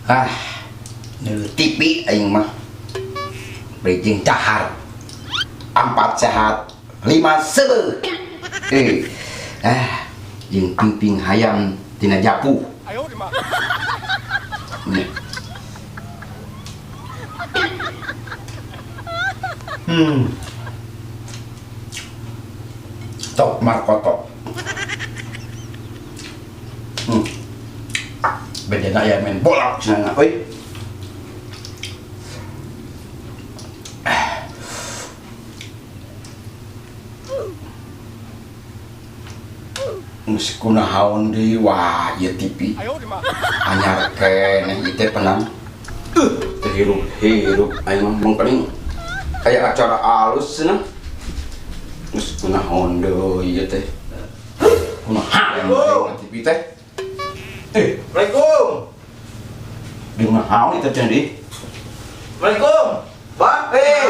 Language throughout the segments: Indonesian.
Ah, nu TV aing mah. Beijing dahar. 4 sehat, 5 sebeuh. Jeung ping-ping hayam tina japu. Nih. Tok markoto. Bedana ya main bola sana, euy. Geus kunaon deui wah ieu TV. Anyar keneh ieu teh penang. Hirup aing mah mengkeling. Kayak acara alus cenah. Geus kunaon deui ieu teh. Kunaha yang TV teh? Assalamualaikum. Di naon itu teh di? Assalamualaikum. Pak,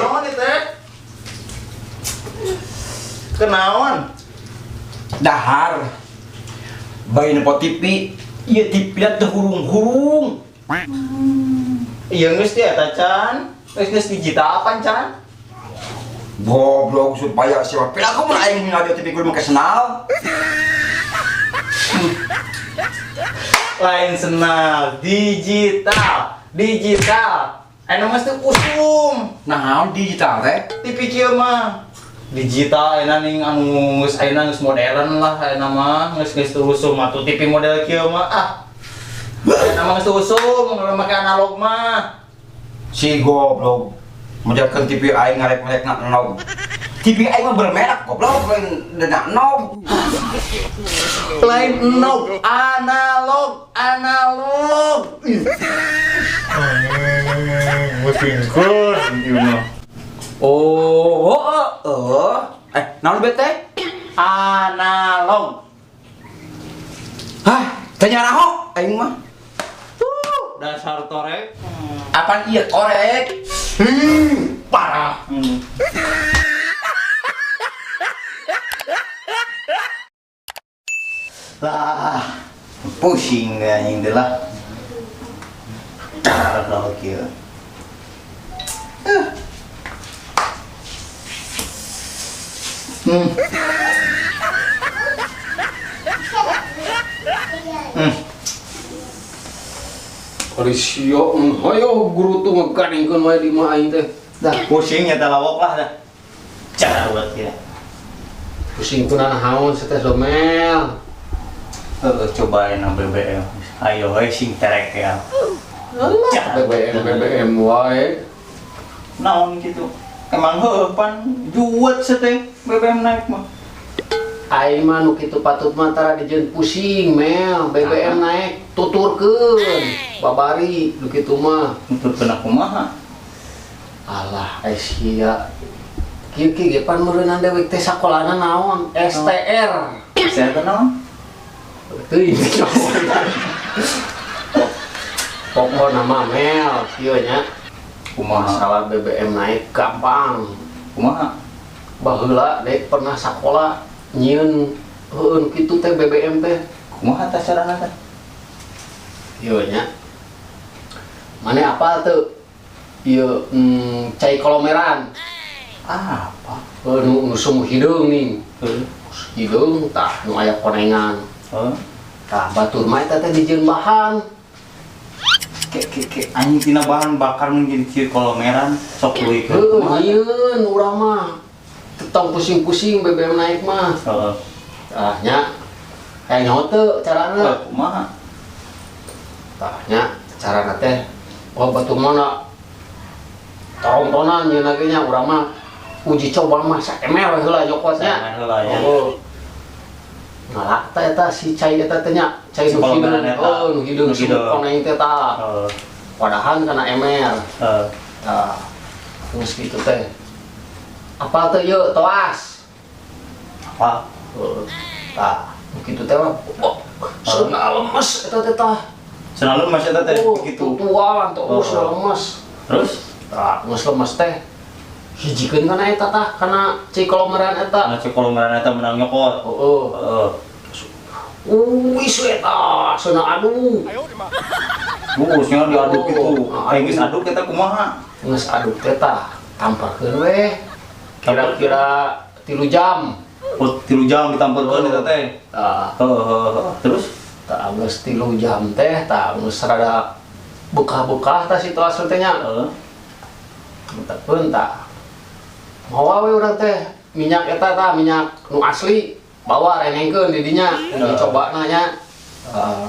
naon ieu teh? Kenaon? Dahar. Bayi nepo TV, ieu TV teh hurung-hurung. Iya geus teh eta can. Geus digital apa can? Goblok supaya siapa pilaku mun aing radio TV kudu make senal. Lain senal, digital. Anu mah teu usum. Naon digital teh? TV kieu mah digital enak nih anu geus ayeuna geus modern lah ayeuna mah geus teu usum atuh TV model kieu mah ayeuna mah geus teu usum kalau make analog mah. Si goblok menjalankan TV aing ngarek-ngarek knob. TV aing mah bermerek goblok lain dena knob. Lain knob, analog. Mesin kun ieu mah. Naon bete? Analog. Tanya raho aing mah. Dasar torek. Apaan ieu korek? Parah. Pusing anjing teh lah. Kalau kieu. Ari sia, hayo guru tuh ngagaringkeun wae di mah aing teh. Dah pusing nya lawok lah dah. Carawat ya. Pusing teu naon teh somel. Cobain BBM. Ayo we sing terek ya. BBM wae. Naon gitu. Emang heuh pan juet teh BBM naik mah. Aing mah nu kitu patut mah tara dijieun pusing mel. BBM naik tuturkeun. Babari nu kitu mah. Nuturkeun kumaha? Alah sia. Kieu ge pan meureunan dewek teh sakolana naon? STR. Saya teh naon? Teuing naon. Pokokna mah mel kieu nya. Kumaha? Masalah BBM naik gampang. Kumaha? Baheula dek pernah sakola nyieun heueun kitu teh BBM teh. Kumaha tah carana teh? Ieu nya. Mane apal teu? Ieu cai kolomeran. Apa? Nu sum hideung nih. Heuh. Hideung tah nu aya konengan. Heuh. Tah batur mah eta teh dijieun bahan. Ke anjing tina bahan bakar menjadi cieu kolomeran sok leuwikeun. Heuh nyieun urang mah. Teu tong pusing-pusing BBM naik mah. Heeh. Tah nya. Aya nyaho teu carana? Kumaha? Tah nya carana teh batur mana tontonan nyeuna ge nya urang mah uji coba mah saemel heula nyokotnya. Heula ya. Oh. Ngalak teh eta si cai eta teh nya, cai nu hideung. Oh, nu hideung si koneng teh tah. Heeh. Padahal kana emel. Heeh. Tah. Geus kitu teh. Apa teh ieu toas? Apa? Tah, kitu teh mah. Seunah lemes eta teh tah. Selalu masih eta teh gitu. Tutuan terus lemes. Terus? Tah, geus lemes teh. Hijikeun kana eta tah, kana cai kolomeran eta. Nah, cek kolomeran eta menang nyokot. Heeh. Wis eta, seunah aduh. Urusnya diaduk itu. Aing geus aduk eta kumaha? Geus aduk teh tah tamparkeun we. Kira-kira 3 jam. Oh, 3 jam ditampelkeun eta teh. Tah, Terus tah geus 3 jam teh tah geus rada bekah-bekah tah situasi teh nya. Mentekeun tah. Mawa we urang teh minyak eta tah minyak nu asli. Bawa renengkeun di dinya. Dicoba nya.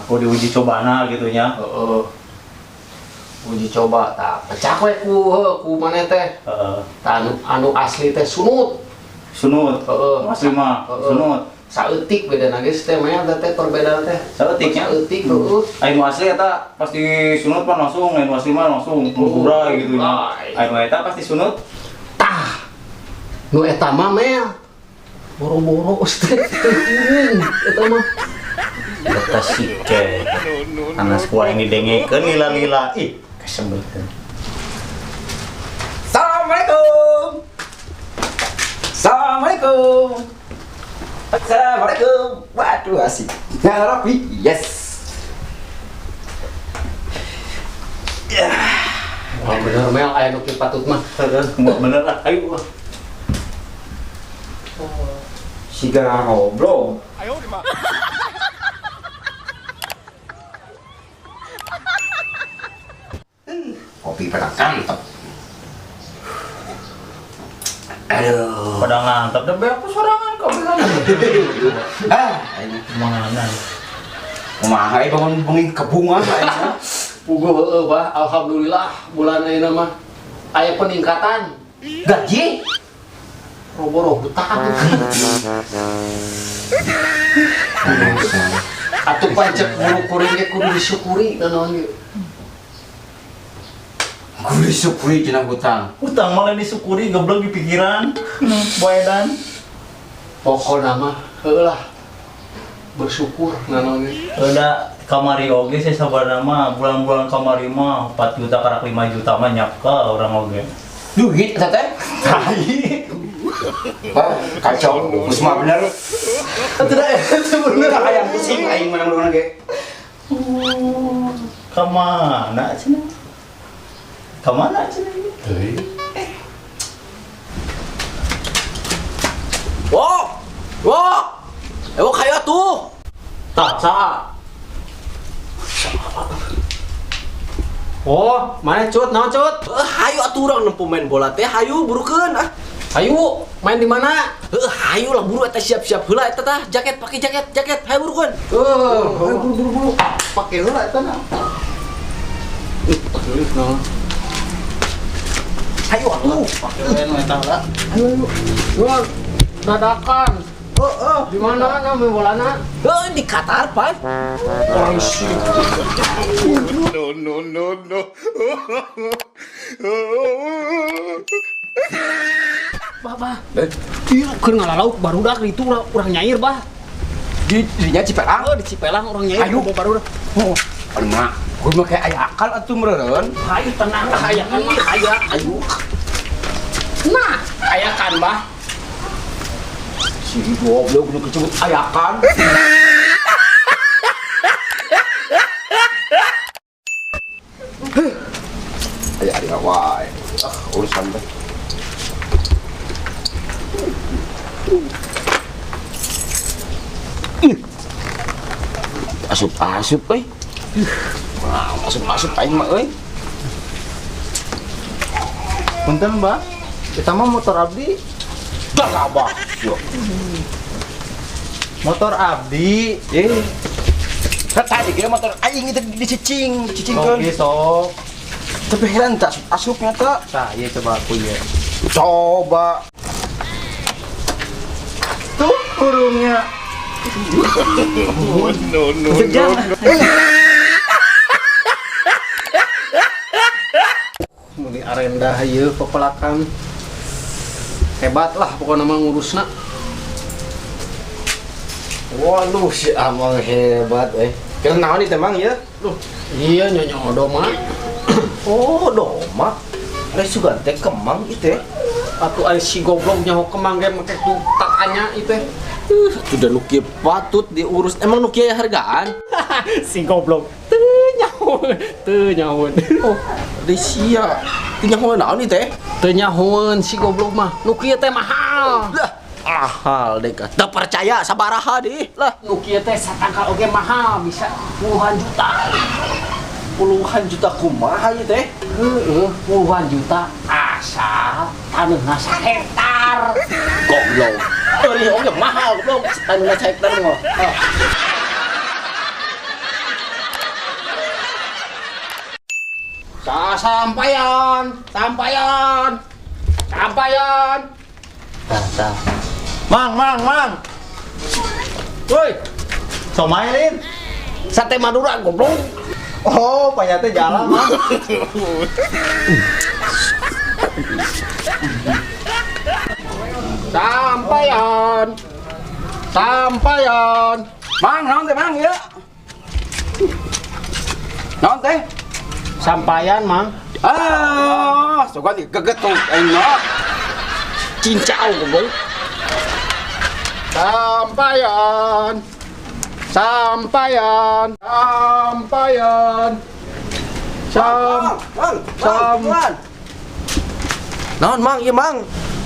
oh diuji cobana gitu nya. Heeh. Uji coba tah pecah we ku maneh teh. Tah anu asli teh sunut. Sunut. Heeh. Asli mah sunut. Saeutik bedana geus teh mah teh perbedaan teh. Saeutiknya? Saeutik heeh. Aing asli eta pasti sunut mah langsung, aing asli mah langsung ngurai gitu nya. Aing eta pasti sunut. Tah. Nu eta mah meh. Boro-boro teh kuring eta mah. Eta sike. Anas kuah ini dengekeun lila-lila. Ih, kesembeukeun. Assalamualaikum. Assalamualaikum. Assalamualaikum. Waduh asik. Ya Rabbi, yes. Wah bener mel aya nu kieu patut mah. Enggak bener lah, ayo. Siga ngobrol. Kopi pada kantep. Aduh. Pada ngantep deh, aku sorangan kau bilang. Ini Manganan. kumaha bangun bengi kebunga ayeuna. Puguh heueuh bah alhamdulillah bulan ayeuna mah aya peningkatan. Gaji. Robo-robo hutang. Atuh pancet bulu kuring ge kudu disyukuri naon ge. Kudu disyukuri cenah hutang. Utang malah disyukuri, goblok di pikiran. Boedan. Pokona mah heueuh lah. Bersyukur naon ge. Udah kamari oge saya sabarna mah bulan-bulan kamari mah 4 juta karak 5 juta mah nyapka orang oge. Duit eta teh. Wah, kacau. Geus mah bener. Tidak eta bener. Udah hayang pusing aing menang-menang ge. Kamana cenah? Kamana cenah? Wo, wo, kayak tuh. Tak sa. Oh, mana cut? Naon cut? Hayu atuh urang nempu main bola teh, hayu burukeun ah. Ayo, main di mana? Hayu lah buru eta siap-siap heula eta tah, jaket pakai jaket, hayu burukeun. Buru. Pakai heula eta na. Pakai nah. Hayu atuh. Pakai lain eta lah. Nuan, dadakan. Di mana na main bolana? Di Qatar pan. Orang sih. Bah. Iya, keur ngalalau barudak di itu urang nyair, bah. Di dinya Cipelang. Di Cipelang orang nyair. Ayo. Barudak. Oh, aduh mah. Gue mah kayak aya akal atuh meureun. Ayo tenang, aya kan mah aya. Ayo. Nah, aya kan, bah. Si goblok nu kecebut aya kan. Aya wae. Urusan teh. Asup-asup euy. Wah, asup-asup aing mah euy. Punten, Mbak. Kita mah motor abdi. Dah abah. Yo. Motor abdi. Tadi ge motor aing itu dicicingkeun. Oke, sok. Tapi heran tak asupnya tak. Nah, iya coba aku ya. Coba. Tuh burungnya. Muli arenda ieu pepelakan. Hebat lah pokoknya mah ngurusna. Waduh si Amang hebat Kira naon itu emang ya? Iya nyonya odo mah. Oh, doma. Ada sugan teh kemang itu ya. Atuh aya si goblok nyaho kemang ge make takanya itu. Sudah nuki patut diurus. Emang nuki aya hargaan? Si goblok teu nyaho Teu nyahoan. Di sia. Tinggal mau naon nih teh? Teu nyahoan si goblok mah. Nu kieu teh mahal. Lah, ahal deh kan. Tak percaya sabaraha deh. Lah, Nu kieu teh satangkal oge mahal, bisa puluhan juta. puluhan juta kumaha ieu teh? Heeh, puluhan juta asal taneuhna 1 hektar. Goblok. Ini oge mahal goblok. Anu hektar mah. Sampaian. Mang. Woi. Somai Lin. Sate Madura goblok. Oh, panyate jalan, Mang. Sampaian. Mang, naon teh Mang ya? Naon teh? Sampaian, Mang. Ah, suka digegetuk aing mah. Cincau goblok. Sampaian. Naon Mang, ieu Mang?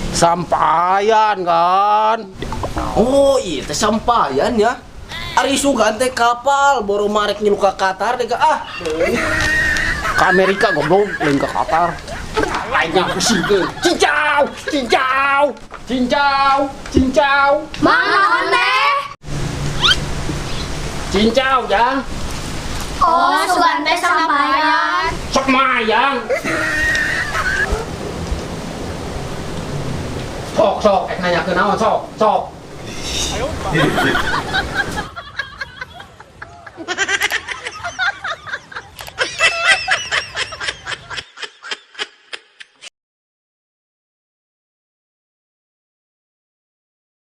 Sampaian kan. Oh, iya teh sampayan ya. Ari sugan teh kapal boro marek ngilu ka Qatar deh ah. Ke Amerika goblok, lain ke Qatar. Lainnya kesingkeun. Cincau. Mang naon teh? Cincau, Jang. Oh, sugan teh sampaian. Sok mayang. Sok, nanya ke naon, sok.